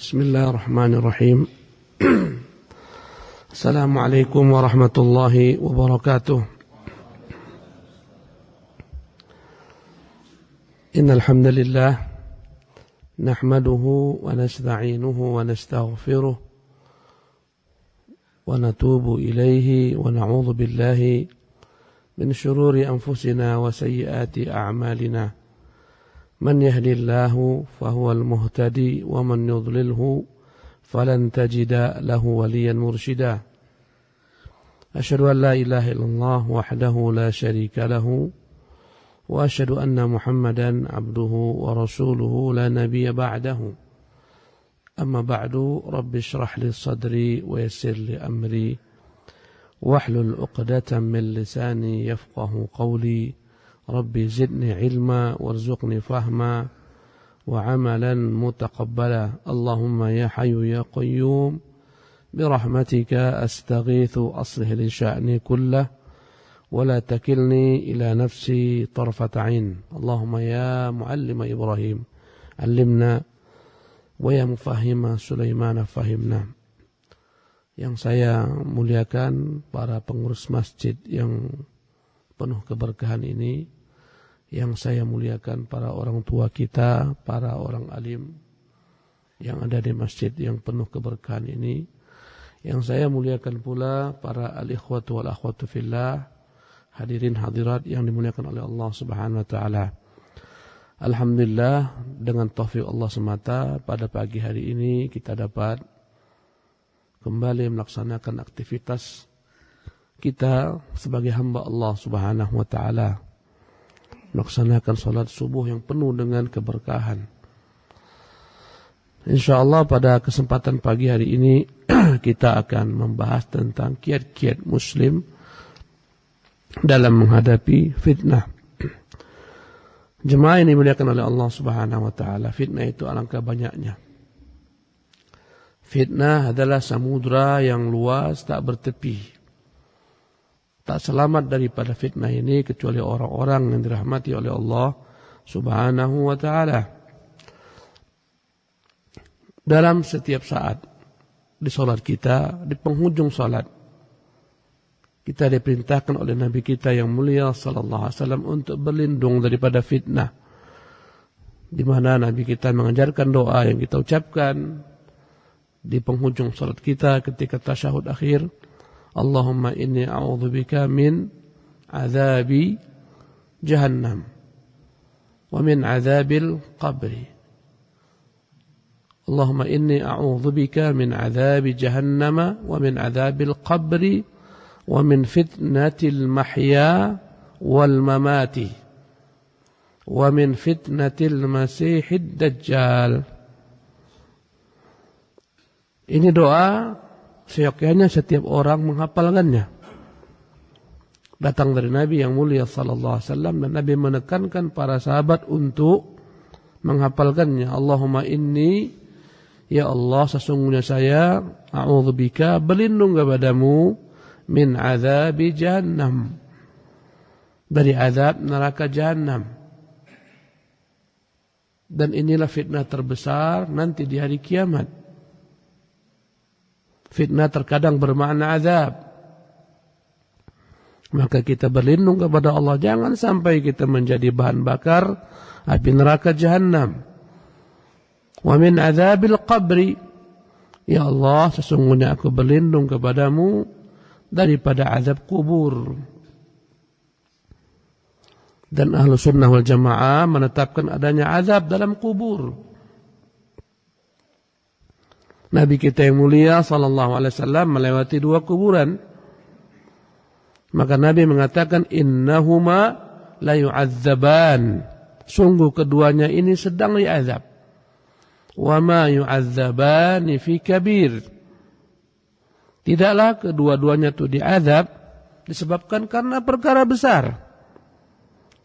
Bismillahirrahmanirrahim. Assalamualaikum warahmatullahi wabarakatuh. Innal hamdalillah nahmaduhu wa nasta'inuhu wa nastaghfiruh wa natubu ilaihi wa na'udzu billahi min shururi anfusina wa sayyiati a'malina. Man yahdihillahu fahuwal muhtadi wa man yudlilhu falan tajida lahu waliyan mursyida. Asyhadu an la ilaha illallah wahdahu la syarika lahu wa asyhadu anna Muhammadan abduhu wa rasuluhu la nabiyya ba'dahu. Amma ba'du, rabbi shrah li sadri wa yassir li amri wahlul 'uqdatam min lisani yafqahu qawli. Rabbi zidni ilma warzuqni fahma wa amalan mutaqabbala. Allahumma ya hayyu ya qayyum birahmatika astaghithu aslih li sya'ni kullah wa la takilni ila nafsi tarfata 'ain. Allahumma ya muallima Ibrahim allimna wa ya mufahhima Sulaiman fahimna. Yang saya muliakan para pengurus masjid yang penuh keberkahan ini, yang saya muliakan para orang tua kita, para orang alim yang ada di masjid yang penuh keberkahan ini, yang saya muliakan pula para al-ikhwatu wal akhwatu fillah, hadirin hadirat yang dimuliakan oleh Allah Subhanahu wa taala. Alhamdulillah, dengan taufik Allah semata pada pagi hari ini kita dapat kembali melaksanakan aktivitas kita sebagai hamba Allah Subhanahu wa taala, melaksanakan salat subuh yang penuh dengan keberkahan. Insyaallah pada kesempatan pagi hari ini kita akan membahas tentang kiat-kiat muslim dalam menghadapi fitnah. Jemaah ini dimuliakan oleh Allah Subhanahu wa taala, fitnah itu alangkah banyaknya. Fitnah adalah samudra yang luas tak bertepi. Tak selamat daripada fitnah ini kecuali orang-orang yang dirahmati oleh Allah Subhanahu wa ta'ala. Dalam setiap saat di salat kita, di penghujung salat, kita diperintahkan oleh Nabi kita yang mulia sallallahu alaihi wasallam untuk berlindung daripada fitnah. Di mana Nabi kita mengajarkan doa yang kita ucapkan di penghujung salat kita ketika tasyahud akhir. Allahumma inni a'udzubika min azabi jahannam wa min azabil qabri. Allahumma inni a'udzubika min azabi jahannam wa min azabil qabri wa min fitnatil mahya wal mamati wa min fitnatil masihid dajjal. Ini doa seyogyanya setiap orang menghafalkannya. Datang dari Nabi yang mulia sallallahu alaihi wasallam, dan Nabi menekankan para sahabat untuk menghafalkannya. Allahumma inni, ya Allah, sesungguhnya saya a'udzubika, berlindung kepadamu, min azabi jahannam, dari azab neraka jahannam. Dan inilah fitnah terbesar nanti di hari kiamat. Fitnah terkadang bermakna azab. Maka kita berlindung kepada Allah, jangan sampai kita menjadi bahan bakar api neraka jahannam. Wa min azabil qabri, ya Allah, sesungguhnya aku berlindung kepadamu daripada azab kubur. Dan ahlu sunnah wal jamaah menetapkan adanya azab dalam kubur. Nabi kita yang mulia sallallahu alaihi wasallam melewati dua kuburan. Maka Nabi mengatakan innahuma la yu'adzaban. Sungguh keduanya ini sedang diazab. Wa ma yu'adzabani fi kabir. Tidaklah kedua-duanya itu diazab disebabkan karena perkara besar.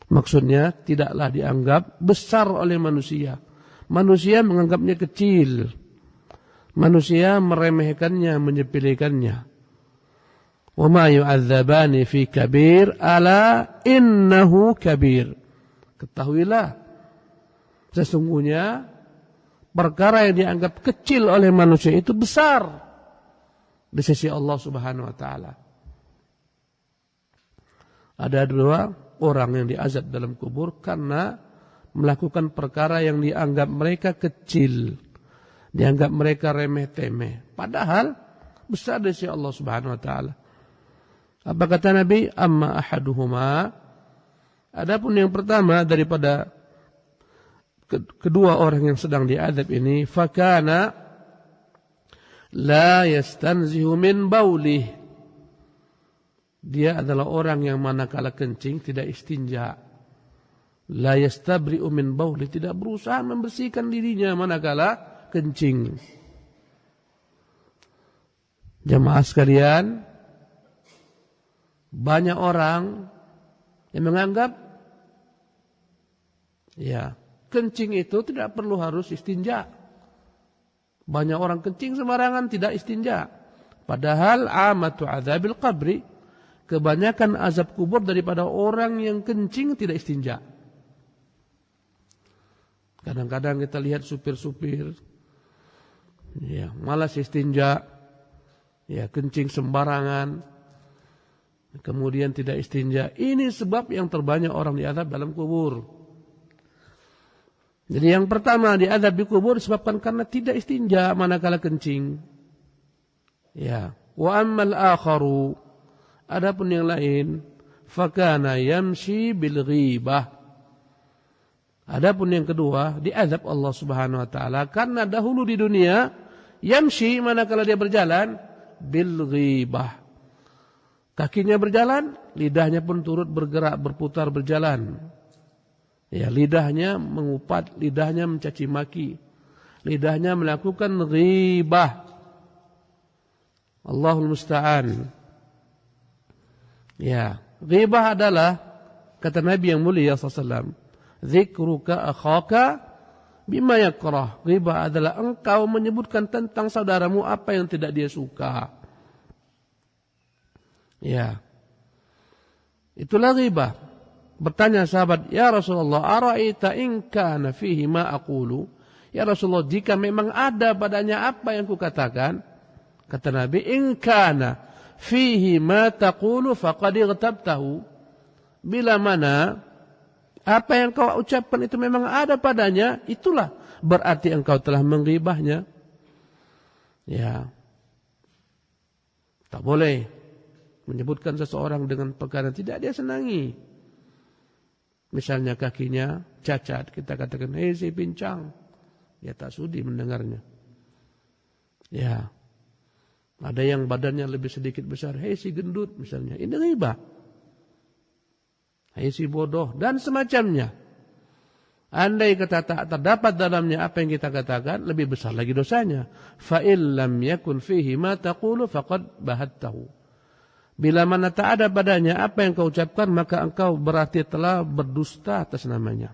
Maksudnya tidaklah dianggap besar oleh manusia. Manusia menganggapnya kecil. Manusia meremehkannya, menyepelekannya. Wa ma yu'adzabani fi kabir ala innahu kabir. Ketahuilah, sesungguhnya perkara yang dianggap kecil oleh manusia itu besar di sisi Allah Subhanahu wa taala. Ada 2 orang yang diazab dalam kubur karena melakukan perkara yang dianggap mereka kecil, dianggap mereka remeh-temeh, padahal besar di sisi Allah Subhanahu wa taala. Apa kata Nabi? Amma ahaduhuma, adapun yang pertama daripada kedua orang yang sedang diazab ini, fakana la yastanzihu min baulih, dia adalah orang yang manakala kencing tidak istinja. La yastabri'u min baulih, tidak berusaha membersihkan dirinya manakala kencing. Jemaah sekalian, banyak orang yang menganggap kencing itu tidak perlu harus istinja. Banyak orang kencing sembarangan tidak istinja. Padahal amatu azabil qabri, kebanyakan azab kubur daripada orang yang kencing tidak istinja. Kadang-kadang kita lihat supir-supir malas istinja, kencing sembarangan, kemudian tidak istinja. Ini sebab yang terbanyak orang diazab dalam kubur. Jadi yang pertama diazab di kubur disebabkan karena tidak istinja manakala kencing. Wa ammal akharu, adapun yang lain, fakana yamshi bil ghibah. Adapun yang kedua diazab Allah Subhanahu wa taala karena dahulu di dunia yamshi manakala dia berjalan bil ghibah. Kakinya berjalan, lidahnya pun turut bergerak, berputar, berjalan. Lidahnya mengupat, lidahnya mencaci maki, lidahnya melakukan ghibah. Allahul musta'an. Ghibah adalah, kata Nabi yang mulia SAW, dzikruka akhaka bima yakrah. Ghibah adalah engkau menyebutkan tentang saudaramu apa yang tidak dia suka. Itulah ghibah. Bertanya sahabat, ya Rasulullah, ara'aita in kana fihi ma aqulu? Ya Rasulullah, jika memang ada padanya apa yang kukatakan, kata Nabi, in kana fihi ma taqulu faqad ightabtahu. Bila mana apa yang kau ucapkan itu memang ada padanya, itulah berarti engkau telah menghibahnya. Tak boleh menyebutkan seseorang dengan perkara tidak dia senangi. Misalnya kakinya cacat, kita katakan, hei si pincang. Ya tak sudi mendengarnya. Ada yang badannya lebih sedikit besar, hei si gendut misalnya. Ini ghibah. Hei si bodoh dan semacamnya. Andai kata tak terdapat dalamnya apa yang kita katakan, lebih besar lagi dosanya. Fa illam yakun fihi ma taqulu faqad bahattahu. Bila mana tak ada padanya apa yang kau ucapkan, maka engkau berarti telah berdusta atas namanya.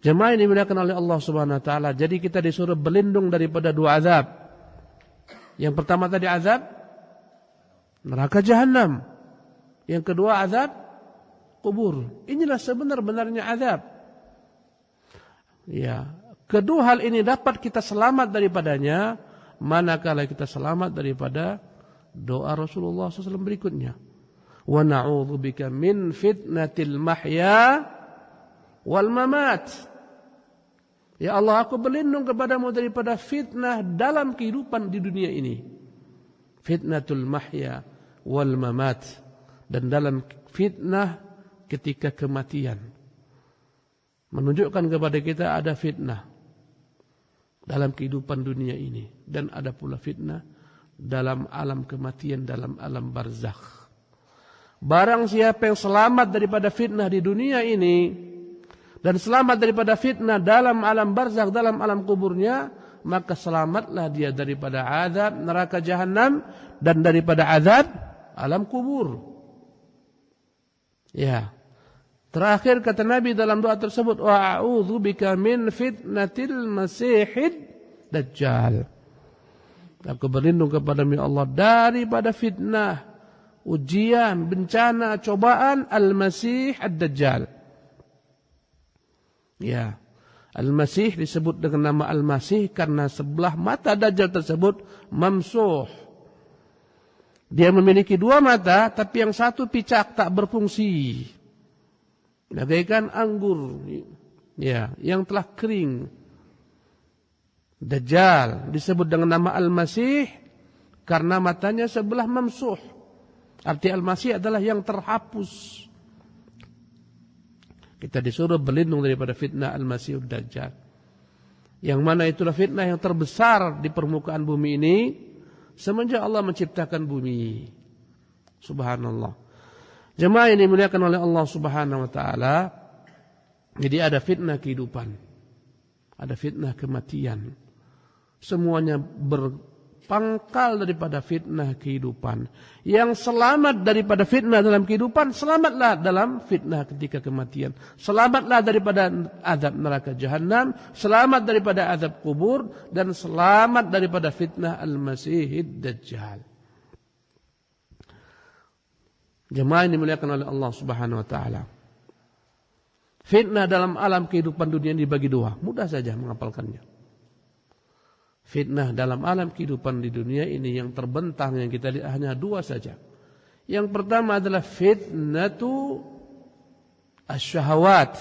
Jemaah ini dimuliakan oleh Allah Subhanahu wa taala. Jadi kita disuruh berlindung daripada 2 azab. Yang pertama tadi azab neraka jahanam. Yang kedua azab kubur. Inilah sebenar-benarnya azab. Kedua hal ini dapat kita selamat daripadanya manakala kita selamat daripada doa Rasulullah SAW berikutnya. Wa na'udzubika min fitnatil mahya wal mamat. Ya Allah, aku berlindung kepadamu daripada fitnah dalam kehidupan di dunia ini. Fitnatul mahya wal mamat. Dan dalam fitnah ketika kematian. Menunjukkan kepada kita ada fitnah dalam kehidupan dunia ini. Dan ada pula fitnah dalam alam kematian, dalam alam barzakh. Barang siapa yang selamat daripada fitnah di dunia ini dan selamat daripada fitnah dalam alam barzakh, dalam alam kuburnya, maka selamatlah dia daripada azab neraka jahanam dan daripada azab alam kubur. Terakhir kata Nabi dalam doa tersebut, wa a'udzubika min fitnatil masihid dajjal. Aku berlindung kepada-Mu ya Allah daripada fitnah, ujian, bencana, cobaan Al-Masih Ad-Dajjal. Al-Masih disebut dengan nama Al-Masih karena sebelah mata Dajjal tersebut mamsuh. Dia memiliki dua mata, tapi yang satu picak, tak berfungsi. Bagaikan anggur, ya, yang telah kering. Dajjal disebut dengan nama Al-Masih karena matanya sebelah mamsuh. Arti Al-Masih adalah yang terhapus. Kita disuruh berlindung daripada fitnah Al-Masihud Dajjal. Yang mana itulah fitnah yang terbesar di permukaan bumi ini semenjak Allah menciptakan bumi. Subhanallah. Jemaah yang dimuliakan oleh Allah Subhanahu wa taala, jadi ada fitnah kehidupan. Ada fitnah kematian. Semuanya berpangkal daripada fitnah kehidupan. Yang selamat daripada fitnah dalam kehidupan, selamatlah dalam fitnah ketika kematian. Selamatlah daripada azab neraka jahanam, selamat daripada azab kubur, dan selamat daripada fitnah Al-Masihid Dajjal. Jemaah yang dimuliakan oleh Allah Subhanahu wa taala. Fitnah dalam alam kehidupan dunia ini dibagi dua. Mudah saja menghafalkannya. Fitnah dalam alam kehidupan di dunia ini yang terbentang yang kita lihat hanya dua saja. Yang pertama adalah fitnatu asyahawat.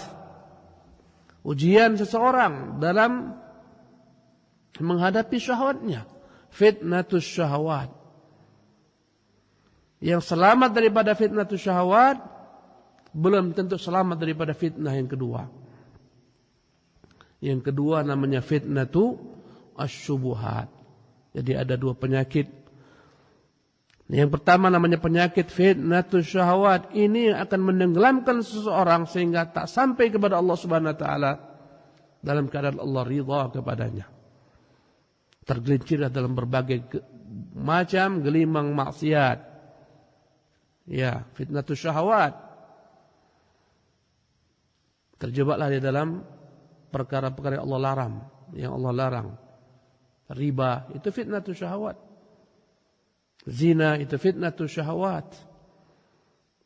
Ujian seseorang dalam menghadapi syahwatnya. Fitnatu syahawat. Yang selamat daripada fitnatu syahawat belum tentu selamat daripada fitnah yang kedua. Yang kedua namanya fitnatu asyubuhat. Jadi ada dua penyakit. Yang pertama namanya penyakit fitnatus syahwat. Ini akan menenggelamkan seseorang sehingga tak sampai kepada Allah Subhanahu wa taala dalam keadaan Allah ridha kepadanya. Tergelincir dalam berbagai macam gelimang maksiat. Ya, fitnatus syahwat. Terjebaklah di dalam perkara-perkara yang Allah larang, Riba itu fitnatus syahwat. Zina itu fitnatus syahwat.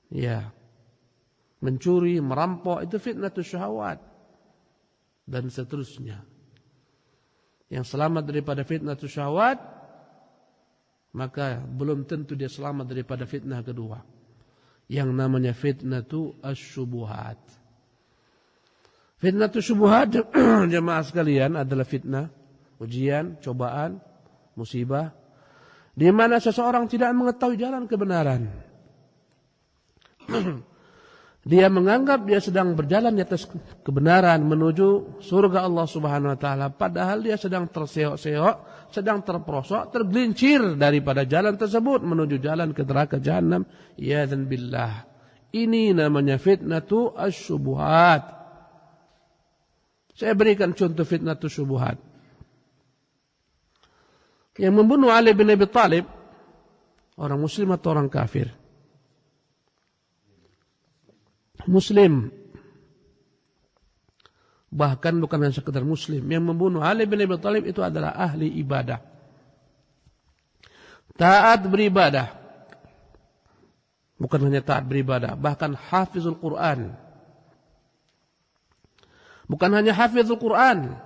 Ya. Mencuri, merampok itu fitnatus syahwat. Dan seterusnya. Yang selamat daripada fitnatus syahwat, maka belum tentu dia selamat daripada fitnah kedua. Yang namanya fitnatu asyubuhat. Fitnatu syubuhat jemaah sekalian adalah fitnah, ujian, cobaan, musibah, di mana seseorang tidak mengetahui jalan kebenaran. Dia menganggap dia sedang berjalan di atas kebenaran menuju surga Allah Subhanahu wa taala, padahal dia sedang terseok-seok, sedang terperosok, tergelincir daripada jalan tersebut menuju jalan ke neraka jahanam. Ya dan billah. Ini namanya fitnatu asyubuhat. Saya berikan contoh fitnatu syubuhat. Yang membunuh Ali bin Abi Thalib, orang muslim atau orang kafir? Muslim. Bahkan bukan hanya sekedar muslim. Yang membunuh Ali bin Abi Thalib itu adalah ahli ibadah. Taat beribadah. Bukan hanya taat beribadah, bahkan hafizul Quran. Bukan hanya hafizul Quran,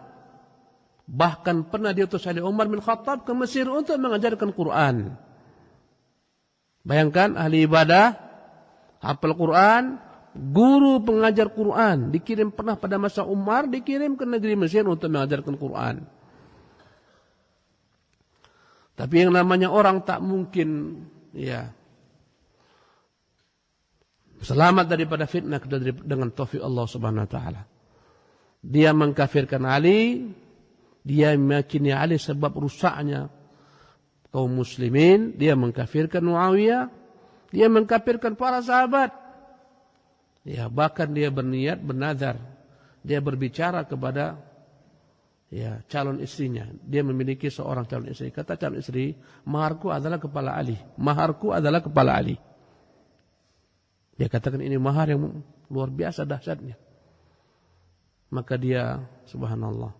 bahkan pernah diutus oleh Umar bin Khattab ke Mesir untuk mengajarkan Quran. Bayangkan ahli ibadah, hafal Quran, guru pengajar Quran, dikirim pernah pada masa Umar, dikirim ke negeri Mesir untuk mengajarkan Quran. Tapi yang namanya orang tak mungkin ya selamat daripada fitnah dengan taufik Allah Subhanahu wa taala. Dia mengkafirkan Ali, dia meyakini Ali sebab rusaknya kaum muslimin, dia mengkafirkan Muawiyah, dia mengkafirkan para sahabat. Ya, bahkan dia berniat bernazar, dia berbicara kepada ya calon istrinya. Dia memiliki seorang calon istri. Kata calon istri, maharku adalah kepala Ali. Maharku adalah kepala Ali. Dia katakan ini mahar yang luar biasa dahsyatnya. Maka dia, subhanallah,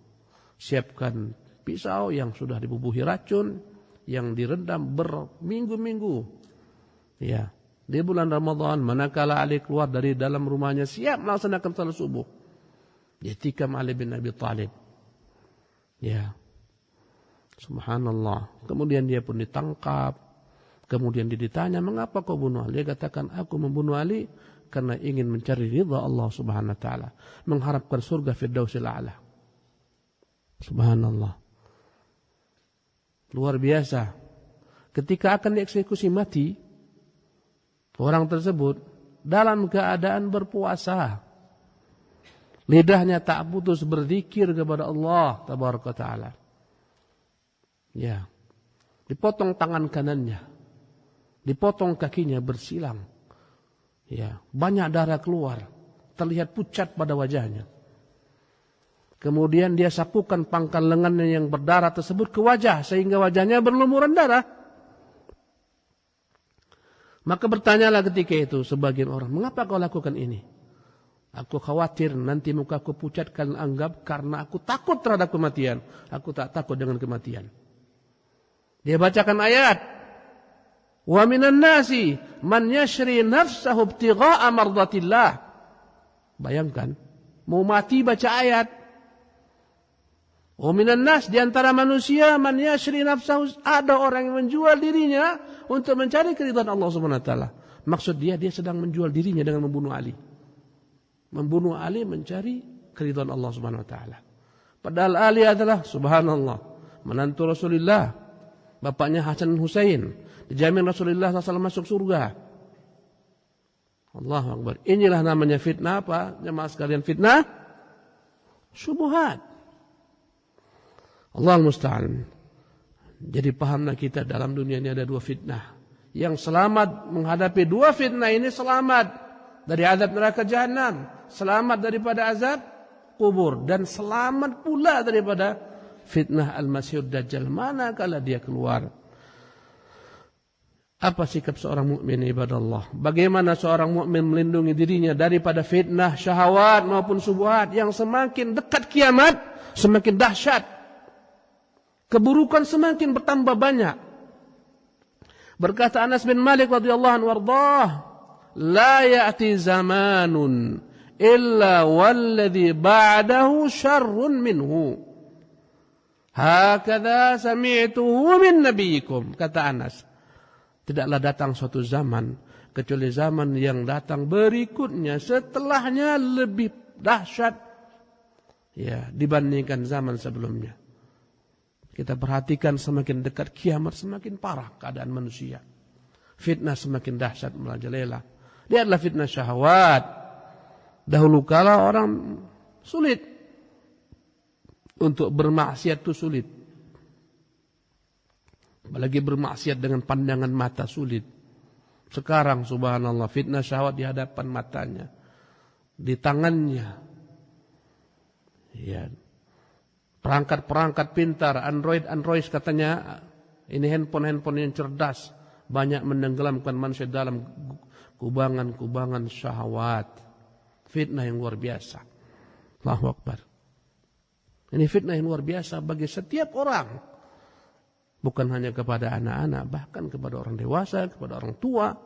siapkan pisau yang sudah dibubuhi racun, yang direndam berminggu-minggu. Ya, di bulan Ramadan, manakala Ali keluar dari dalam rumahnya, siap melaksanakan salat subuh. Ditikam Ali bin Abi Thalib. Ya. Subhanallah. Kemudian dia pun ditangkap. Kemudian dia ditanya, mengapa kau bunuh Ali? Dia katakan, aku membunuh Ali karena ingin mencari ridha Allah Subhanahu wa taala, mengharapkan surga Firdausil A'la. Subhanallah. Luar biasa. Ketika akan dieksekusi mati, orang tersebut dalam keadaan berpuasa. Lidahnya tak putus berzikir kepada Allah Tabaraka Ta'ala. Ya. Dipotong tangan kanannya. Dipotong kakinya bersilang. Ya, banyak darah keluar. Terlihat pucat pada wajahnya. Kemudian dia sapukan pangkal lengannya yang berdarah tersebut ke wajah sehingga wajahnya berlumuran darah. Maka bertanyalah ketika itu sebagian orang, mengapa kau lakukan ini? Aku khawatir nanti mukaku pucat kalian anggap karena aku takut terhadap kematian. Aku tak takut dengan kematian. Dia bacakan ayat. Wa minan nasi man yashri nafsahu ibtigha'a mardatillah. Bayangkan, mau mati baca ayat. Wa minan nas, di antara manusia man yashri nafsahu, ada orang yang menjual dirinya untuk mencari keridhaan Allah Subhanahu wa taala. Maksud dia sedang menjual dirinya dengan membunuh Ali. Membunuh Ali mencari keridhaan Allah Subhanahu wa taala. Padahal Ali adalah subhanallah menantu Rasulullah, bapaknya Hasan Husain, dijamin Rasulullah SAW masuk surga. Allahu Akbar. Inilah namanya fitnah apa? Jemaah sekalian, fitnah syubhat. Allah musta'an. Jadi pahamlah kita dalam dunia ini ada dua fitnah. Yang selamat menghadapi dua fitnah ini selamat dari azab neraka jahanam, selamat daripada azab kubur, dan selamat pula daripada fitnah Al-Masihud Dajjal manakala dia keluar. Apa sikap seorang mukmin ibadah Allah? Bagaimana seorang mukmin melindungi dirinya daripada fitnah syahwat maupun syubhat yang semakin dekat kiamat, semakin dahsyat. Keburukan semakin bertambah banyak. Berkata Anas bin Malik radhiyallahu anhu warḍah, la ya'ti zamanun illa walladhi ba'dahu syarrun minhu. Hakadha sami'tuhu min nabiyikum. Kata Anas, tidaklah datang suatu zaman kecuali zaman yang datang berikutnya setelahnya lebih dahsyat ya dibandingkan zaman sebelumnya. Kita perhatikan semakin dekat kiamat semakin parah keadaan manusia. Fitnah semakin dahsyat merajalela. Dia adalah fitnah syahwat. Dahulu kala orang sulit untuk bermaksiat, itu sulit. Apalagi bermaksiat dengan pandangan mata sulit. Sekarang subhanallah fitnah syahwat di hadapan matanya, di tangannya. Ya. Perangkat-perangkat pintar, Android katanya, ini handphone yang cerdas, banyak menenggelamkan manusia dalam kubangan-kubangan syahwat. Fitnah yang luar biasa. Allahu Akbar. Ini fitnah yang luar biasa bagi setiap orang. Bukan hanya kepada anak-anak, bahkan kepada orang dewasa, kepada orang tua.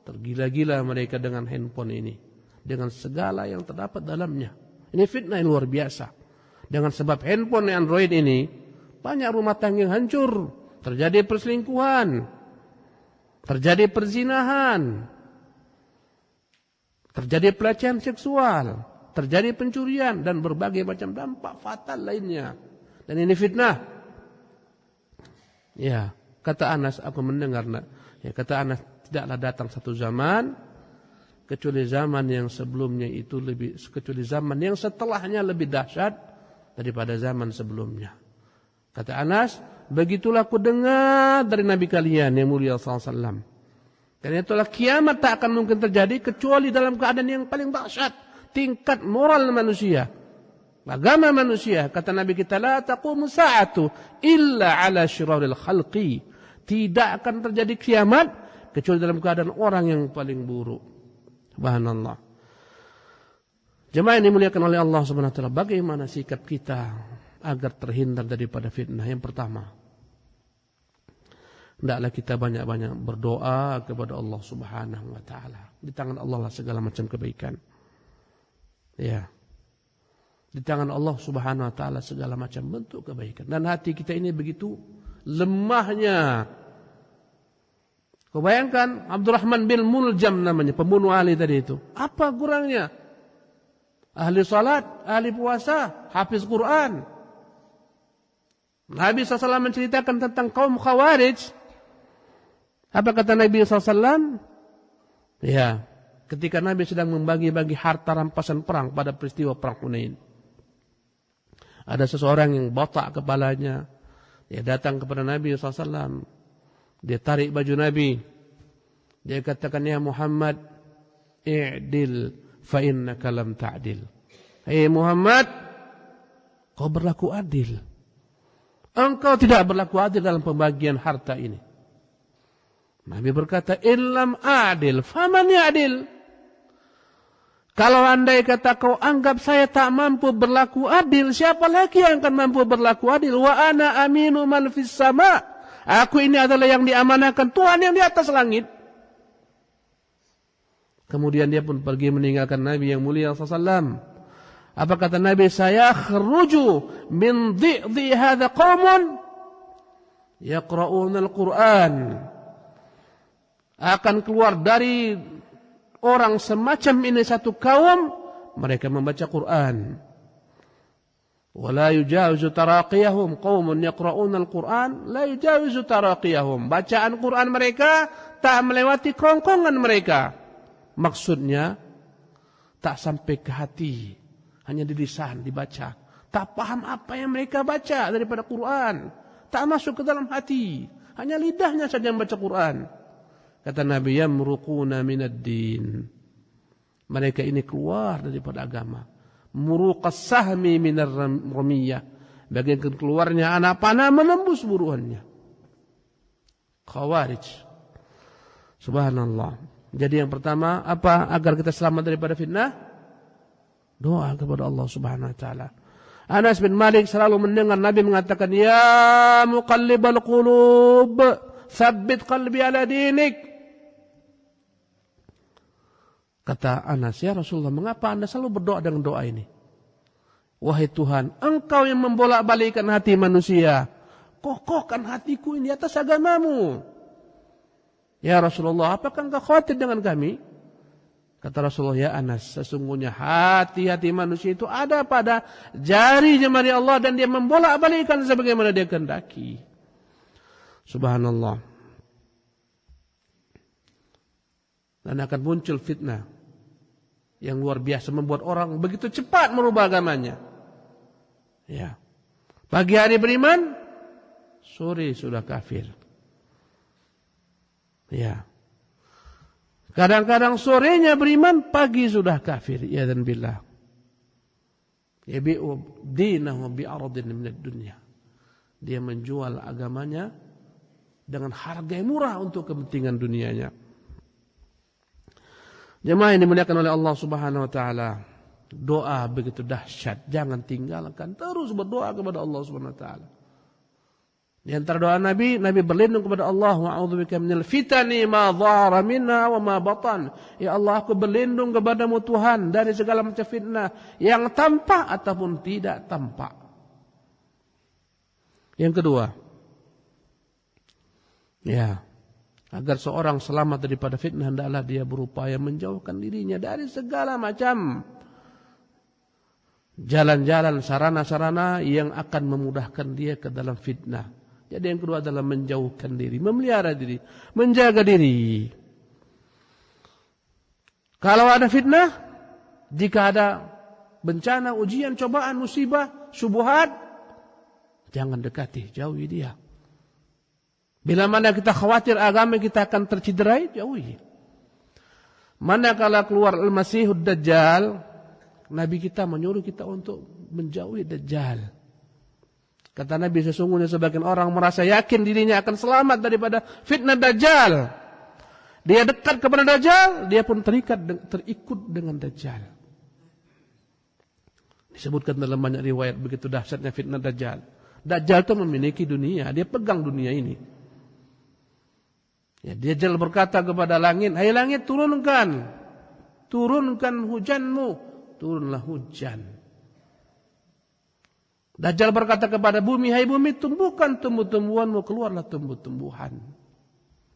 Tergila-gila mereka dengan handphone ini. Dengan segala yang terdapat dalamnya. Ini fitnah yang luar biasa. Dengan sebab handphone Android ini, banyak rumah tangga yang hancur. Terjadi perselingkuhan. Terjadi perzinahan. Terjadi pelecehan seksual. Terjadi pencurian. Dan berbagai macam dampak fatal lainnya. Dan ini fitnah. Ya, kata Anas, aku mendengar. Ya, kata Anas, tidaklah datang satu zaman kecuali zaman yang sebelumnya itu lebih, kecuali zaman yang setelahnya lebih dahsyat daripada zaman sebelumnya. Kata Anas, begitulah aku dengar dari Nabi kalian yang mulia sallallahu alaihi wasallam. Karena itulah kiamat tak akan mungkin terjadi kecuali dalam keadaan yang paling dahsyat, tingkat moral manusia, agama manusia. Kata Nabi kita, la taqumu sa'atu illa ala syiraril khalqi. Tidak akan terjadi kiamat kecuali dalam keadaan orang yang paling buruk. Subhanallah. Jemaah yang dimuliakan oleh Allah Subhanahu wa taala, bagaimana sikap kita agar terhindar daripada fitnah? Yang pertama, hendaklah kita banyak-banyak berdoa kepada Allah Subhanahu wa taala. Di tangan Allah lah segala macam kebaikan. Ya. Di tangan Allah Subhanahu wa taala segala macam bentuk kebaikan. Dan hati kita ini begitu lemahnya. Kau bayangkan Abdurrahman bin Muljam namanya, pembunuh Ali tadi itu. Apa kurangnya? Ahli salat, ahli puasa, hafiz Quran. Nabi SAW menceritakan tentang kaum Khawarij. Apa kata Nabi SAW? Ya, ketika Nabi sedang membagi-bagi harta rampasan perang pada peristiwa perang Hunain. Ada seseorang yang botak kepalanya. Dia datang kepada Nabi SAW. Dia tarik baju Nabi. Dia katakan, ya Muhammad, i'dil fa innaka lam ta'dil. Hei Muhammad, kau berlaku adil. Engkau tidak berlaku adil dalam pembagian harta ini. Nabi berkata, illam adil, faman ya'dil. Kalau andai kata kau anggap saya tak mampu berlaku adil, siapa lagi yang akan mampu berlaku adil? Wa ana aminu man fis sama. Aku ini adalah yang diamanahkan Tuhan yang di atas langit. Kemudian dia pun pergi meninggalkan Nabi yang mulia SAW. Apa kata Nabi? Saya kharuju min dhi'dhi hadha qawmun yaqra'una al-Quran. Akan keluar dari orang semacam ini satu kaum, mereka membaca Quran. Wala yujawizu taraqiyahum qaumun yaqra'una al-Quran la yujawizu taraqiyahum. Bacaan Quran mereka tak melewati kerongkongan mereka. Maksudnya tak sampai ke hati, hanya di lisan dibaca. Tak paham apa yang mereka baca daripada Quran. Tak masuk ke dalam hati, hanya lidahnya saja yang baca Quran. Kata Nabi, yamruquna minad din. Mereka ini keluar daripada agama. Muruqas sahmi minar ramiyah. Bagian keluarnya anak panah menembus buruannya. Khawarij. Subhanallah. Jadi yang pertama, apa agar kita selamat daripada fitnah? Doa kepada Allah Subhanahu wa taala. Anas bin Malik selalu mendengar Nabi mengatakan, ya muqallibal qulub, tsabbit qalbi ala dinik. Kata Anas, ya Rasulullah, mengapa Anda selalu berdoa dengan doa ini? Wahai Tuhan, Engkau yang membolak-balikkan hati manusia. Kokohkan hatiku ini atas agamamu. Ya Rasulullah, apakah Engkau khawatir dengan kami? Kata Rasulullah, ya Anas, sesungguhnya hati-hati manusia itu ada pada jari jemari Allah dan dia membolak-balikkan sebagaimana dia kehendaki. Subhanallah. Dan akan muncul fitnah yang luar biasa, membuat orang begitu cepat merubah agamanya. Ya. Pagi hari beriman, sore sudah kafir. Ya. Kadang-kadang sorenya beriman, pagi sudah kafir. Ya dan billah. Yabi'u dinahu bi'aradin minad dunya. Dia menjual agamanya dengan harga yang murah untuk kepentingan dunianya. Jemaah yang dimuliakan oleh Allah Subhanahu wa taala, doa begitu dahsyat, jangan tinggalkan, terus berdoa kepada Allah Subhanahu wa taala. Di antara doa Nabi berlindung kepada Allah, wa'udzubika minal fitani ma dhahara minha wa ma batan. Ya Allah, aku berlindung kepadamu Tuhan dari segala macam fitnah yang tampak ataupun tidak tampak. Yang kedua, ya, agar seorang selamat daripada fitnah, hendaklah dia berupaya menjauhkan dirinya dari segala macam jalan-jalan, sarana-sarana yang akan memudahkan dia ke dalam fitnah. Jadi yang kedua adalah menjauhkan diri, memelihara diri, menjaga diri. Kalau ada fitnah, jika ada bencana, ujian, cobaan, musibah, syubhat, jangan dekati, jauhi dia. Bila mana kita khawatir agama kita akan tercederai, jauhi. Manakala keluar Al-Masihud Dajjal, Nabi kita menyuruh kita untuk menjauhi Dajjal. Kata Nabi, sesungguhnya sebagian orang merasa yakin dirinya akan selamat daripada fitnah Dajjal. Dia dekat kepada Dajjal, dia pun terikut dengan Dajjal. Disebutkan dalam banyak riwayat begitu dahsyatnya fitnah Dajjal. Dajjal itu memiliki dunia, dia pegang dunia ini. Ya, Dajjal berkata kepada langit, hai langit, turunkan hujanmu. Turunlah hujan. Dajjal berkata kepada bumi, hai bumi, tumbuhkan tumbuh-tumbuhanmu, keluarlah tumbuh-tumbuhan.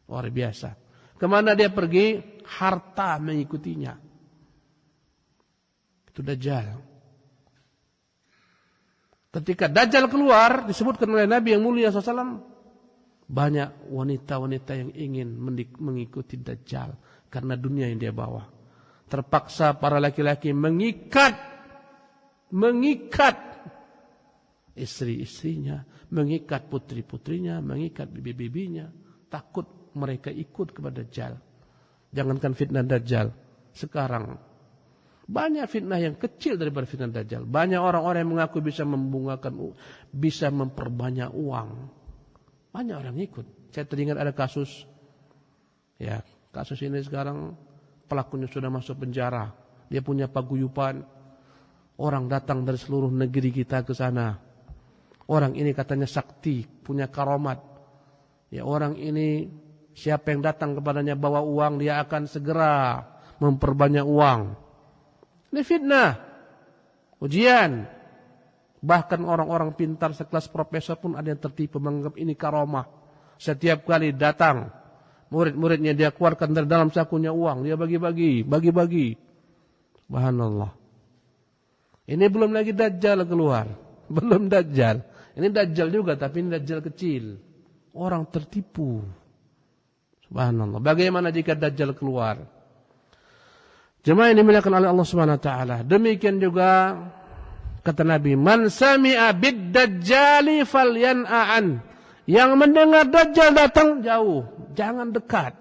Luar biasa. Kemana dia pergi? Harta mengikutinya. Itu Dajjal. Ketika Dajjal keluar, disebutkan oleh Nabi yang mulia SAW, banyak wanita-wanita yang ingin mengikuti Dajjal karena dunia yang dia bawa. Terpaksa para laki-laki mengikat istri-istrinya, mengikat putri-putrinya, mengikat bibi-bibinya, takut mereka ikut kepada Dajjal. Jangankan fitnah Dajjal, sekarang banyak fitnah yang kecil daripada fitnah Dajjal. Banyak orang-orang yang mengaku bisa memperbanyak uang. Banyak orang ikut. Saya teringat ada kasus, ya, kasus ini sekarang pelakunya sudah masuk penjara. Dia punya paguyuban. Orang datang dari seluruh negeri kita ke sana. Orang ini katanya sakti, punya karomat. Ya, orang ini siapa yang datang kepadanya bawa uang, dia akan segera memperbanyak uang. Ini fitnah, ujian. Bahkan orang-orang pintar sekelas profesor pun ada yang tertipu menganggap ini karomah. Setiap kali datang, murid-muridnya dia keluarkan dari dalam sakunya uang, dia bagi-bagi. Subhanallah. Ini belum lagi Dajjal keluar. Belum Dajjal. Ini Dajjal juga, tapi ini Dajjal kecil. Orang tertipu. Subhanallah. Bagaimana jika Dajjal keluar? Jemaah yang dimuliakan oleh Allah Subhanahu wa taala. Demikian juga kata Nabi, "Man sami'a bid-dajjali falyan'an." Yang mendengar Dajjal datang jauh, jangan dekat.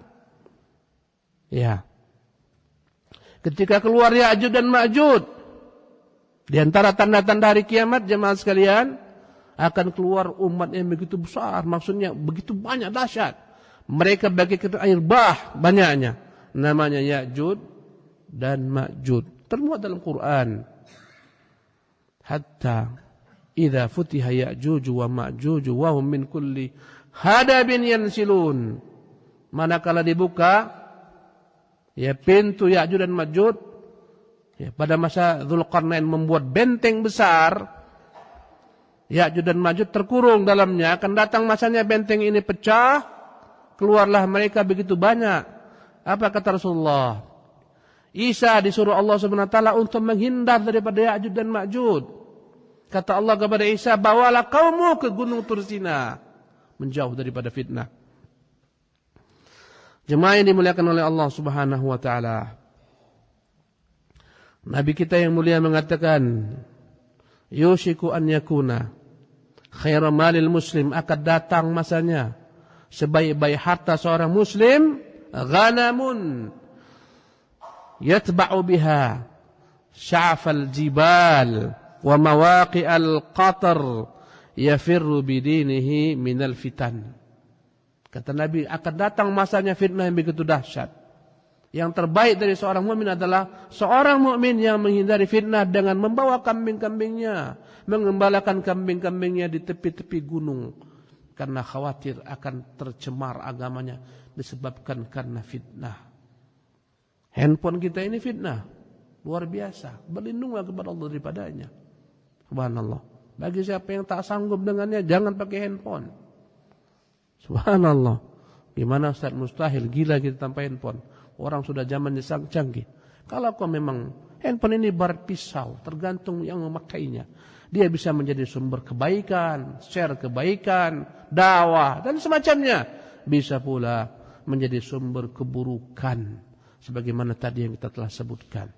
Ya. Ketika keluar Ya'juj dan Ma'juj, di antara tanda-tanda hari kiamat jemaah sekalian, akan keluar umat yang begitu besar, maksudnya begitu banyak, dahsyat. Mereka bagaikan air bah banyaknya. Namanya Ya'juj dan Ma'juj. Termuat dalam Quran. Hatta idza futiha Ya'juj wa Ma'juj wa hum min kulli hadabin yansilun. Manakala dibuka ya pintu Ya'juj dan Ma'juj, ya, pada masa Dzulqarnain membuat benteng besar, Ya'juj dan Ma'juj terkurung dalamnya. Akan datang masanya benteng ini pecah, keluarlah mereka begitu banyak. Apa kata Rasulullah? Isa disuruh Allah Subhanahu wa taala untuk menghindar daripada Ya'juj dan Ma'juj. Kata Allah kepada Isa, bawalah kaummu ke gunung Tursina, menjauh daripada fitnah. Jemaah yang dimuliakan oleh Allah Subhanahu wa taala. Nabi kita yang mulia mengatakan, yushiku an yakuna khairu malil muslim, akan datang masanya sebaik-baik harta seorang muslim, ghanamun yatba'u biha sya'fal jibal wa mawaqi'al qatar yafirru bidinihi minal fitan. Kata Nabi, akan datang masanya fitnah yang begitu dahsyat. Yang terbaik dari seorang mukmin adalah seorang mukmin yang menghindari fitnah dengan membawa kambing-kambingnya, mengembalakan kambing-kambingnya di tepi-tepi gunung karena khawatir akan tercemar agamanya disebabkan karena fitnah. Handphone kita ini fitnah luar biasa. Berlindunglah kepada Allah daripadanya. Subhanallah. Bagi siapa yang tak sanggup dengannya, jangan pakai handphone. Subhanallah. Gimana Ustaz, mustahil, gila kita tanpa handphone. Orang sudah zamannya sangat canggih. Kalau kau memang handphone ini barat pisau, tergantung yang memakainya. Dia bisa menjadi sumber kebaikan, share kebaikan, dakwah dan semacamnya. Bisa pula menjadi sumber keburukan, sebagaimana tadi yang kita telah sebutkan.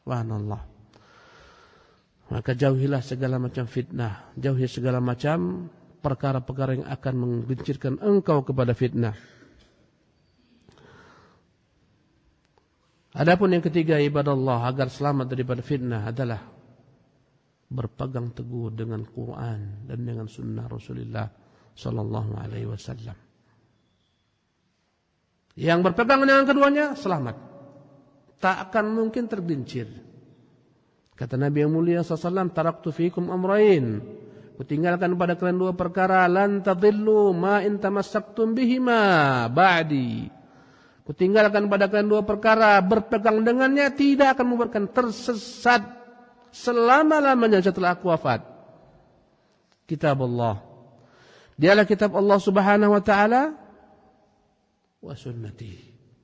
Subhanallah. Maka jauhilah segala macam fitnah, jauhi segala macam perkara-perkara yang akan menggelincirkan engkau kepada fitnah. Adapun yang ketiga, ibadah Allah agar selamat daripada fitnah adalah berpegang teguh dengan Quran dan dengan sunnah Rasulullah sallallahu alaihi wasallam. Yang berpegang dengan keduanya selamat, tak akan mungkin tergelincir. Kata Nabi yang mulia sallallahu alaihi wasallam, taraktu fikum amrayn, kutinggalkan pada kalian dua perkara, lan tadillu ma in tamassaktum bihima ba'di. Kutinggalkan pada kalian dua perkara, berpegang dengannya tidak akan membuatkan tersesat selama-lamanya setelah aku wafat. kitab Allah. Dialah kitab Allah Subhanahu wa taala wa sunnati,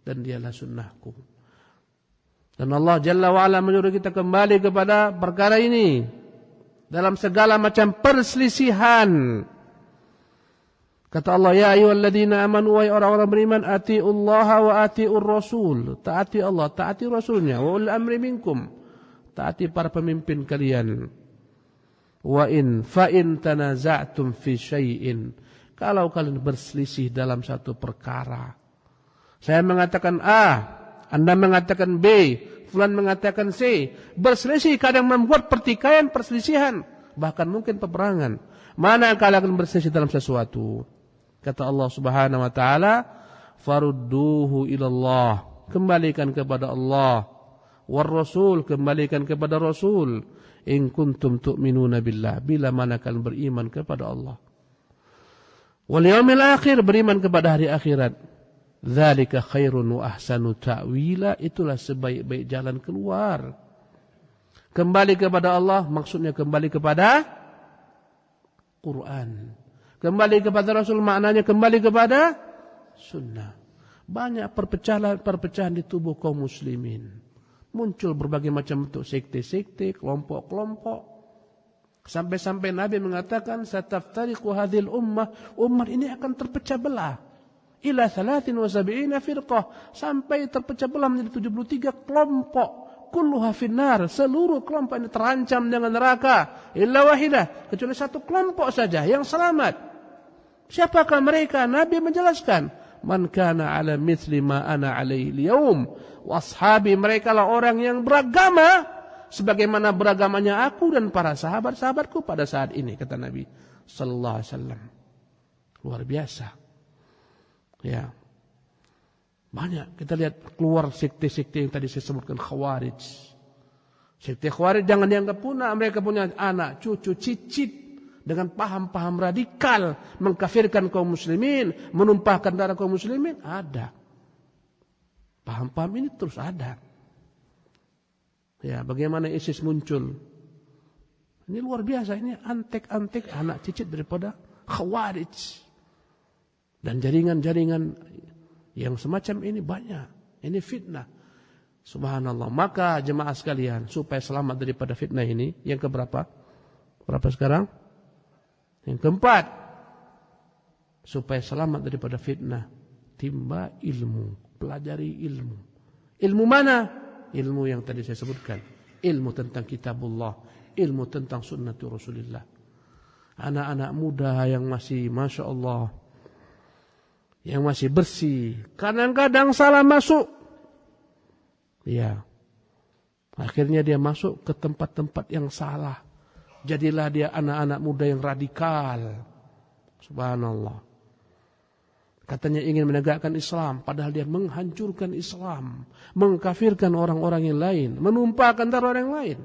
dan dialah sunnahku. Dan Allah Jalla wa ala menyuruh kita kembali kepada perkara ini dalam segala macam perselisihan. Kata Allah, ya ayyuhalladzina amanu, wahai orang-orang beriman, atiullaha wa atiur rasul. Taati Allah, taati rasulnya. Wa ulil amri minkum, taati para pemimpin kalian. Wa in tanaza'tum fi syai'in, kalau kalian berselisih dalam satu perkara. Saya mengatakan A, Anda mengatakan B, fulan mengatakan C. Berselisih kadang membuat pertikaian, perselisihan, bahkan mungkin peperangan. Mana kalian berselisih dalam sesuatu? Kata Allah Subhanahu wa taala, farudduhu ilallah, kembalikan kepada Allah. War rasul, kembalikan kepada Rasul. In kuntum tu'minuna billah, bila mana kalian beriman kepada Allah. Wal yaumil akhir, beriman kepada hari akhirat. Dzalika khairun wa ahsanu ta'wila, itulah sebaik-baik jalan keluar. Kembali kepada Allah maksudnya kembali kepada Quran. Kembali kepada Rasul maknanya kembali kepada sunnah. Banyak perpecahan di tubuh kaum muslimin. Muncul berbagai macam bentuk sekte-sekte, kelompok-kelompok. Sampai-sampai Nabi mengatakan, sataftariqu hadhil ummah, umat ini akan terpecah belah. Ila 73 firqah, sampai terpecah belah menjadi 73 kelompok. Kulluha finnar, seluruh kelompok ini terancam dengan neraka. Illa wahidah, kecuali satu kelompok saja yang selamat. Siapakah mereka? Nabi menjelaskan, man kana ala mithli ma ana alaihi al-yaum wa ashabi, mereka lah orang yang beragama sebagaimana beragamanya aku dan para sahabat-sahabatku pada saat ini, kata Nabi sallallahu alaihi wasallam. Luar biasa. Ya. Banyak kita lihat keluar sekte-sekte yang tadi saya sebutkan, Khawarij. Sekte Khawarij jangan dianggap punah, mereka punya anak, cucu, cicit dengan paham-paham radikal, mengkafirkan kaum muslimin, menumpahkan darah kaum muslimin, ada. Paham-paham ini terus ada. Ya, bagaimana ISIS muncul? Ini luar biasa, ini antek-antek anak cicit daripada Khawarij. Dan jaringan-jaringan yang semacam ini banyak. Ini fitnah. Subhanallah. Maka jemaah sekalian, supaya selamat daripada fitnah ini, yang keberapa? Berapa sekarang? Yang keempat, supaya selamat daripada fitnah, timba ilmu, pelajari ilmu. Ilmu mana? Ilmu yang tadi saya sebutkan. Ilmu tentang kitabullah, ilmu tentang sunnatul Rasulullah. Anak-anak muda yang masih, Masya Allah, yang masih bersih, kadang-kadang salah masuk. Ya, akhirnya dia masuk ke tempat-tempat yang salah. Jadilah dia anak-anak muda yang radikal. Subhanallah. Katanya ingin menegakkan Islam, padahal dia menghancurkan Islam, mengkafirkan orang-orang yang lain, menumpahkan darah orang yang lain.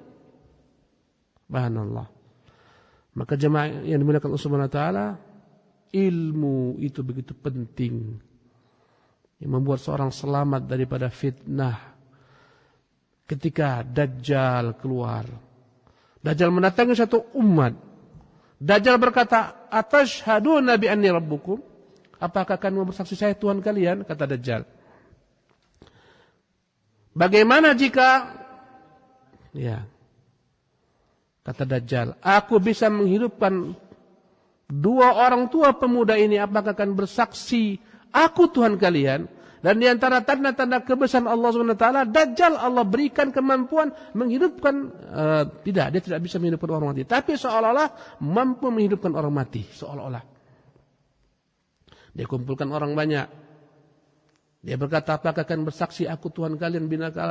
Subhanallah. Maka jemaah yang dimuliakan Allah Subhanahu wa taala, ilmu itu begitu penting, yang membuat seorang selamat daripada fitnah. Ketika Dajjal keluar, Dajjal mendatangi satu umat. Dajjal berkata, atashhaduna bi anni rabbukum? Apakah kamu bersaksi saya Tuhan kalian? Kata Dajjal. Bagaimana jika, ya, kata Dajjal, aku bisa menghidupkan dua orang tua pemuda ini, apakah akan bersaksi aku Tuhan kalian? Dan di antara tanda-tanda kebesaran Allah SWT, Dajjal Allah berikan kemampuan menghidupkan, dia tidak bisa menghidupkan orang mati, tapi seolah-olah mampu menghidupkan orang mati, seolah-olah. Dia kumpulkan orang banyak. Dia berkata, apakah akan bersaksi aku Tuhan kalian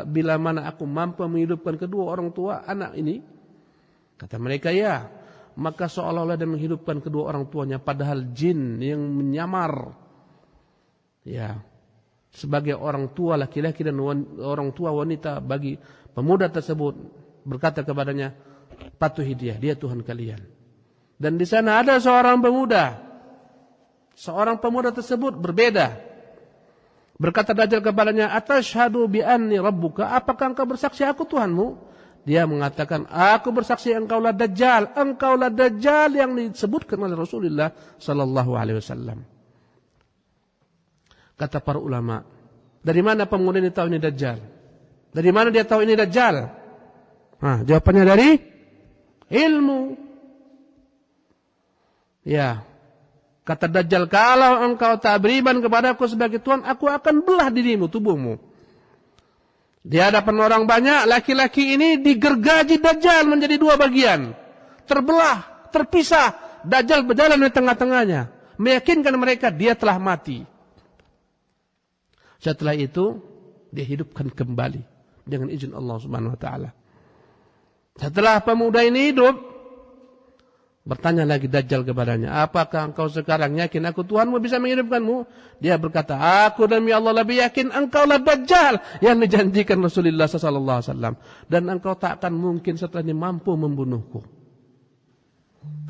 bila mana aku mampu menghidupkan kedua orang tua anak ini? Kata mereka, ya. Maka seolah-olah dia menghidupkan kedua orang tuanya, padahal jin yang menyamar, ya, sebagai orang tua laki-laki dan orang tua wanita bagi pemuda tersebut, berkata kepadanya, patuhi dia Tuhan kalian. Dan di sana ada seorang pemuda tersebut berbeda. Berkata Dajjal kepadanya, atashhadu bi anni rabbuka, apakah engkau bersaksi aku Tuhanmu? Dia mengatakan, aku bersaksi engkaulah Dajjal. Engkaulah Dajjal yang disebutkan oleh Rasulullah sallallahu alaihi wasallam. Kata para ulama, dari mana pemuda ini tahu ini Dajjal? Dari mana dia tahu ini Dajjal? Nah, jawabannya dari ilmu. Ya. Kata Dajjal, kalau engkau tak beriman kepada aku sebagai Tuhan, aku akan belah dirimu, tubuhmu. Di hadapan orang banyak, laki-laki ini digergaji Dajjal menjadi dua bagian. Terbelah, terpisah. Dajjal berjalan di tengah-tengahnya. Meyakinkan mereka dia telah mati. Setelah itu, dia hidupkan kembali. Dengan izin Allah subhanahu wa ta'ala. Setelah pemuda ini hidup, bertanya lagi Dajjal kepadanya, apakah engkau sekarang yakin aku Tuhanmu bisa menghidupkanmu? Dia berkata, aku demi Allah lebih yakin engkaulah Dajjal yang dijanjikan Rasulullah SAW. Dan engkau tak akan mungkin setelah ini mampu membunuhku.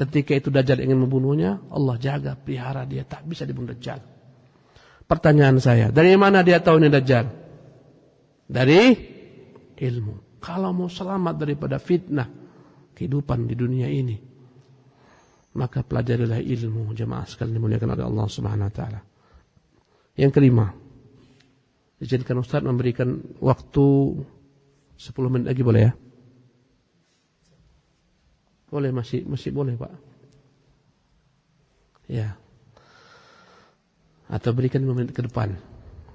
Ketika itu Dajjal ingin membunuhnya, Allah jaga, pelihara dia, tak bisa dibunuh Dajjal. Pertanyaan saya, dari mana dia tahu ini Dajjal? Dari ilmu. Kalau mau selamat daripada fitnah kehidupan di dunia ini, maka pelajarilah ilmu, jemaah sekalian dimuliakan oleh Allah Subhanahu wa taala. Yang kelima, izinkan Ustaz memberikan waktu 10 menit lagi, boleh ya? Boleh, masih boleh, Pak. Ya. Atau berikan 5 menit ke depan.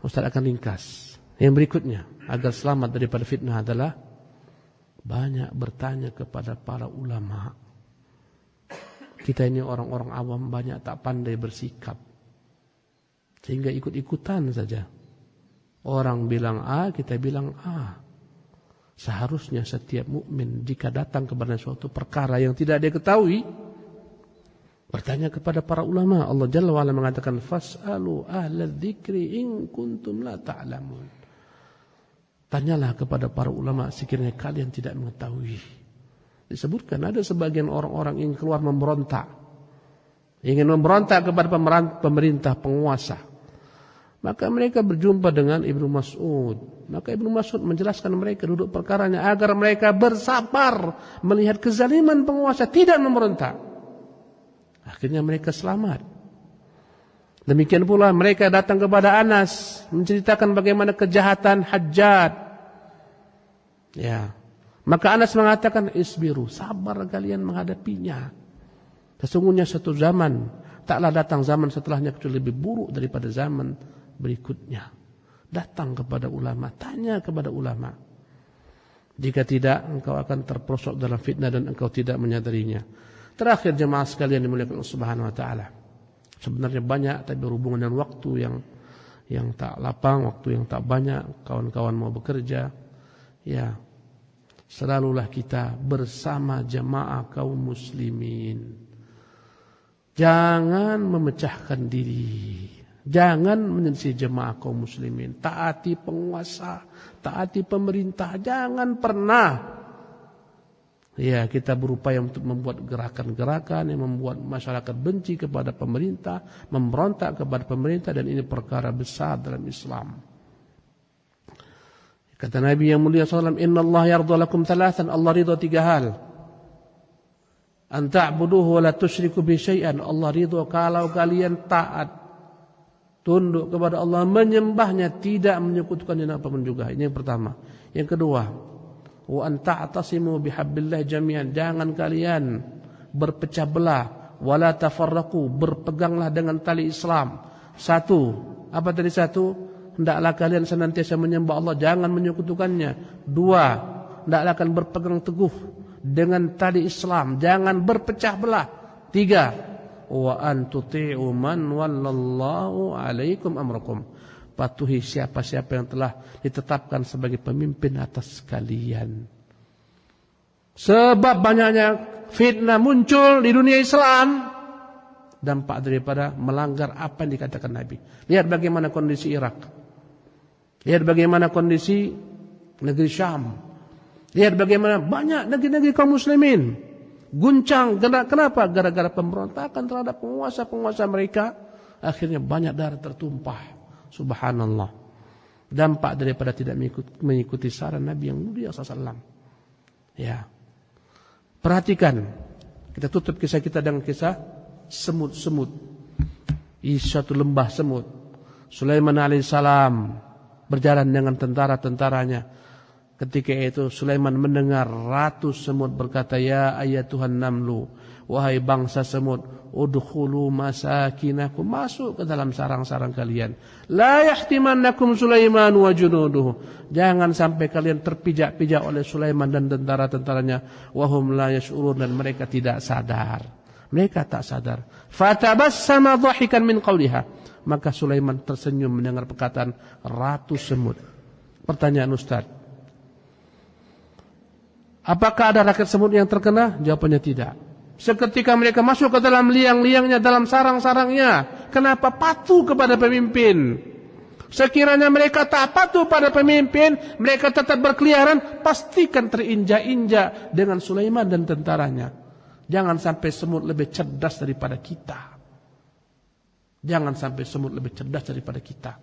Ustaz akan ringkas. Yang berikutnya, agar selamat daripada fitnah adalah banyak bertanya kepada para ulama. Kita ini orang-orang awam banyak tak pandai bersikap. Sehingga ikut-ikutan saja. Orang bilang A, kita bilang A. Seharusnya setiap mukmin jika datang kepada suatu perkara yang tidak dia ketahui, bertanya kepada para ulama. Allah Jalla wa'ala mengatakan, fas'alu ahla dzikri in kuntum la ta'lamun. Tanyalah kepada para ulama sekiranya kalian tidak mengetahui. Disebutkan ada sebagian orang-orang yang keluar memberontak. Ingin memberontak kepada pemerintah, penguasa. Maka mereka berjumpa dengan Ibnu Mas'ud. Maka Ibnu Mas'ud menjelaskan mereka duduk perkaranya agar mereka bersabar melihat kezaliman penguasa, tidak memberontak. Akhirnya mereka selamat. Demikian pula mereka datang kepada Anas menceritakan bagaimana kejahatan Hajjaj. Ya. Maka Anas mengatakan, isbiru, sabar kalian menghadapinya. Sesungguhnya satu zaman, taklah datang zaman setelahnya kecuali lebih buruk daripada zaman berikutnya. Datang kepada ulama, tanya kepada ulama. Jika tidak, engkau akan terperosok dalam fitnah dan engkau tidak menyadarinya. Terakhir jemaah sekalian dimuliakan Allah Subhanahu wa taala. Sebenarnya banyak, tapi berhubungan dengan waktu yang tak lapang, waktu yang tak banyak, kawan-kawan mau bekerja. Ya. Selalulah kita bersama jamaah kaum muslimin. Jangan memecahkan diri. Jangan menyelisih jamaah kaum muslimin. Taati penguasa, taati pemerintah. Jangan pernah. Ya, kita berupaya untuk membuat gerakan-gerakan yang membuat masyarakat benci kepada pemerintah, memberontak kepada pemerintah, dan ini perkara besar dalam Islam. Kata Nabi yang mulia SAW, Inna Allah yardha lakum thalathan, Allah ridha 3 hal. An ta'buduhu wa la tusyriku bi syai'an. Allah ridha kalau kalian taat, tunduk kepada Allah, menyembahnya, tidak menyekutukan dengan apapun juga. Ini yang pertama. Yang kedua, wa an ta'tasimu bihabbillah jami'an. Jangan kalian berpecah belah, wa la tafarraqu, berpeganglah dengan tali Islam. Satu, apa tadi satu? Hendaklah kalian senantiasa menyembah Allah, jangan menyekutukannya. 2, hendaklah kalian berpegang teguh dengan tali Islam, jangan berpecah belah. 3, wa an tuti'u man wallallahu alaikum amrakum. Patuhi siapa-siapa yang telah ditetapkan sebagai pemimpin atas kalian. Sebab banyaknya fitnah muncul di dunia Islam, dampak daripada melanggar apa yang dikatakan Nabi. Lihat bagaimana kondisi Irak. Lihat bagaimana kondisi negeri Syam. Lihat bagaimana banyak negeri-negeri kaum muslimin guncang. Kenapa? Gara-gara pemberontakan terhadap penguasa-penguasa mereka. Akhirnya banyak darah tertumpah. Subhanallah. Dampak daripada tidak mengikuti saran Nabi yang mulia SAW. Ya. Perhatikan. Kita tutup kisah kita dengan kisah semut-semut. Di suatu lembah semut. Sulaiman alaihissalam berjalan dengan tentara-tentaranya. Ketika itu Sulaiman mendengar ratu semut berkata, "Ya ayatuhan namlu, wahai bangsa semut, udkhulu masakinakum, masuk ke dalam sarang-sarang kalian. La yahtimannakum Sulaiman wa junuduhu." Jangan sampai kalian terpijak-pijak oleh Sulaiman dan tentara-tentaranya. Wahum la yash'urun, dan mereka tidak sadar. Mereka tak sadar. Fatabassama dhahikan min qawliha. Maka Sulaiman tersenyum mendengar perkataan ratu semut. Pertanyaan Ustaz, apakah ada rakyat semut yang terkena? Jawabannya tidak. Seketika mereka masuk ke dalam liang-liangnya, dalam sarang-sarangnya, kenapa patuh kepada pemimpin? Sekiranya mereka tak patuh pada pemimpin, mereka tetap berkeliaran, pastikan terinjak-injak dengan Sulaiman dan tentaranya. Jangan sampai semut lebih cerdas daripada kita. Jangan sampai semut lebih cerdas daripada kita.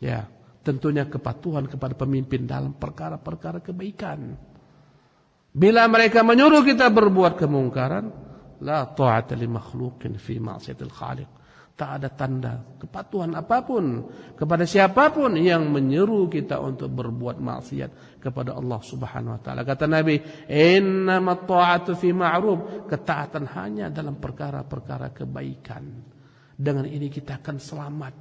Ya, tentunya kepatuhan kepada pemimpin dalam perkara-perkara kebaikan. Bila mereka menyuruh kita berbuat kemungkaran, la ta'ata li makhluqin fi ma'siyatil khaliq. Tak ada tanda kepatuhan apapun kepada siapapun yang menyeru kita untuk berbuat maksiat kepada Allah Subhanahu wa taala. Kata Nabi, "Innamat ta'atu fi ma'ruf." Ketaatan hanya dalam perkara-perkara kebaikan. Dengan ini kita akan selamat.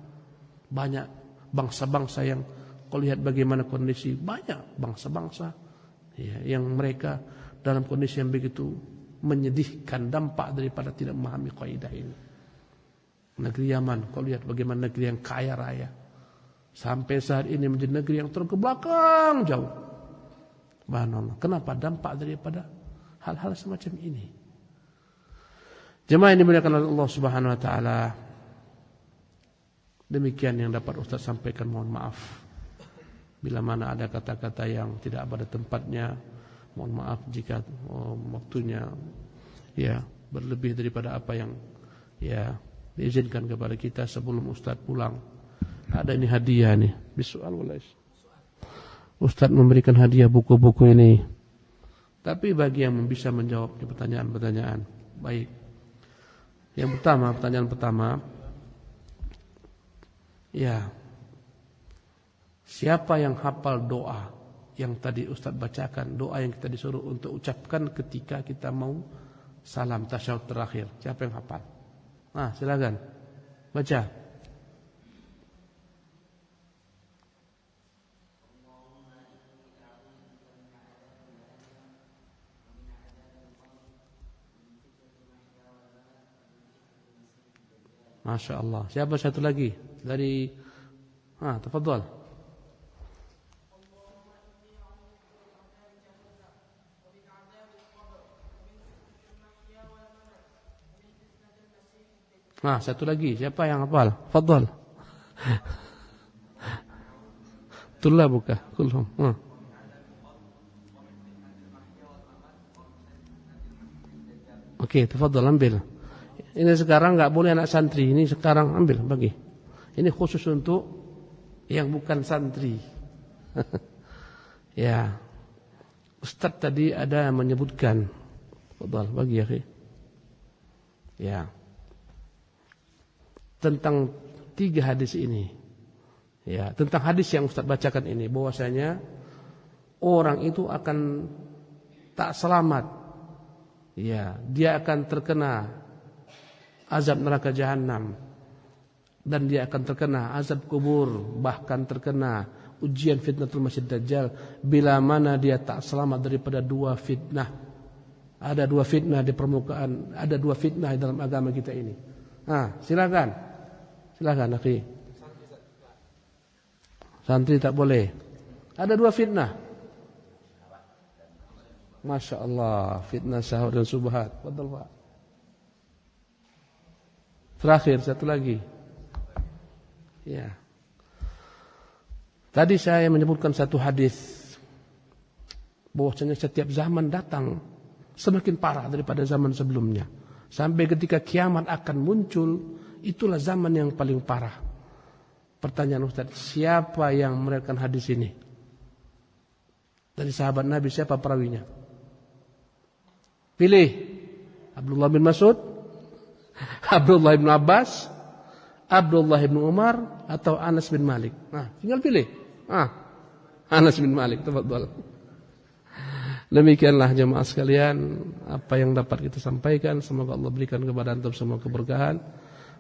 Banyak bangsa-bangsa yang kau lihat bagaimana kondisi, banyak bangsa-bangsa ya, yang mereka dalam kondisi yang begitu menyedihkan, dampak daripada tidak memahami kaidah ini. Negeri Yaman, kau lihat bagaimana negeri yang kaya raya, sampai saat ini menjadi negeri yang terbelakang jauh. Subhanallah. Kenapa? Dampak daripada hal-hal semacam ini. Jemaah yang dimuliakan oleh Allah Subhanahu wa taala, demikian yang dapat Ustaz sampaikan, mohon maaf bila mana ada kata-kata yang tidak pada tempatnya. Mohon maaf jika waktunya ya berlebih daripada apa yang ya diizinkan kepada kita sebelum Ustaz pulang. Ada ini hadiah nih. Bisoal walais. Ustaz memberikan hadiah buku-buku ini. Tapi bagi yang bisa menjawab pertanyaan-pertanyaan, baik. Yang pertama, pertanyaan pertama, ya, siapa yang hafal doa yang tadi Ustaz bacakan, doa yang kita disuruh untuk ucapkan ketika kita mau salam tasyahud terakhir? Siapa yang hafal? Silakan baca. Masya Allah. Siapa satu lagi dari tafadhal. Satu lagi. Siapa yang hafal? Fadhal. Tullah buka. Kulhum. Okey, tafadhal ambil. Ini sekarang enggak boleh anak santri. Ini sekarang ambil bagi. Ini khusus untuk yang bukan santri. Ya. Ustaz tadi ada menyebutkan. Fadhal bagi ya. Ya. Tentang 3 hadis ini. Ya, tentang hadis yang Ustaz bacakan ini, bahwasanya orang itu akan tak selamat. Ya, dia akan terkena azab neraka jahanam, dan dia akan terkena azab kubur, bahkan terkena ujian fitnatul masih dajjal bila mana dia tak selamat daripada 2 fitnah. Ada 2 fitnah di permukaan, ada 2 fitnah dalam agama kita ini. Silakan. Silakan, akhi. Santri tak boleh. Ada 2 fitnah. Masya Allah, fitnah syahwat dan subhat. Betul Pak. Terakhir satu lagi. Ya. Tadi saya menyebutkan satu hadis bahwasanya setiap zaman datang semakin parah daripada zaman sebelumnya. Sampai ketika kiamat akan muncul, itulah zaman yang paling parah. Pertanyaan Ustaz, siapa yang meriwayatkan hadis ini? Dari sahabat Nabi siapa perawinya? Pilih. Abdullah bin Mas'ud, Abdullah bin Abbas, Abdullah bin Umar, atau Anas bin Malik. Nah, tinggal pilih. Anas bin Malik, tafadhal. Demikianlah jemaah sekalian apa yang dapat kita sampaikan. Semoga Allah berikan kepada antum semua keberkahan.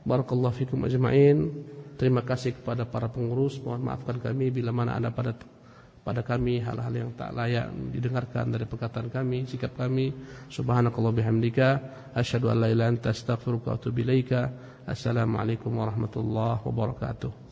Barakallahu fikum ajma'in. Terima kasih kepada para pengurus. Mohon maafkan kami bila mana ada pada kami hal-hal yang tak layak didengarkan dari perkataan kami, sikap kami. Subhanakallah bihamdika asyhadu an la ilaha illa anta astaghfiruka wa atubu ilaika. Assalamualaikum warahmatullahi wabarakatuh.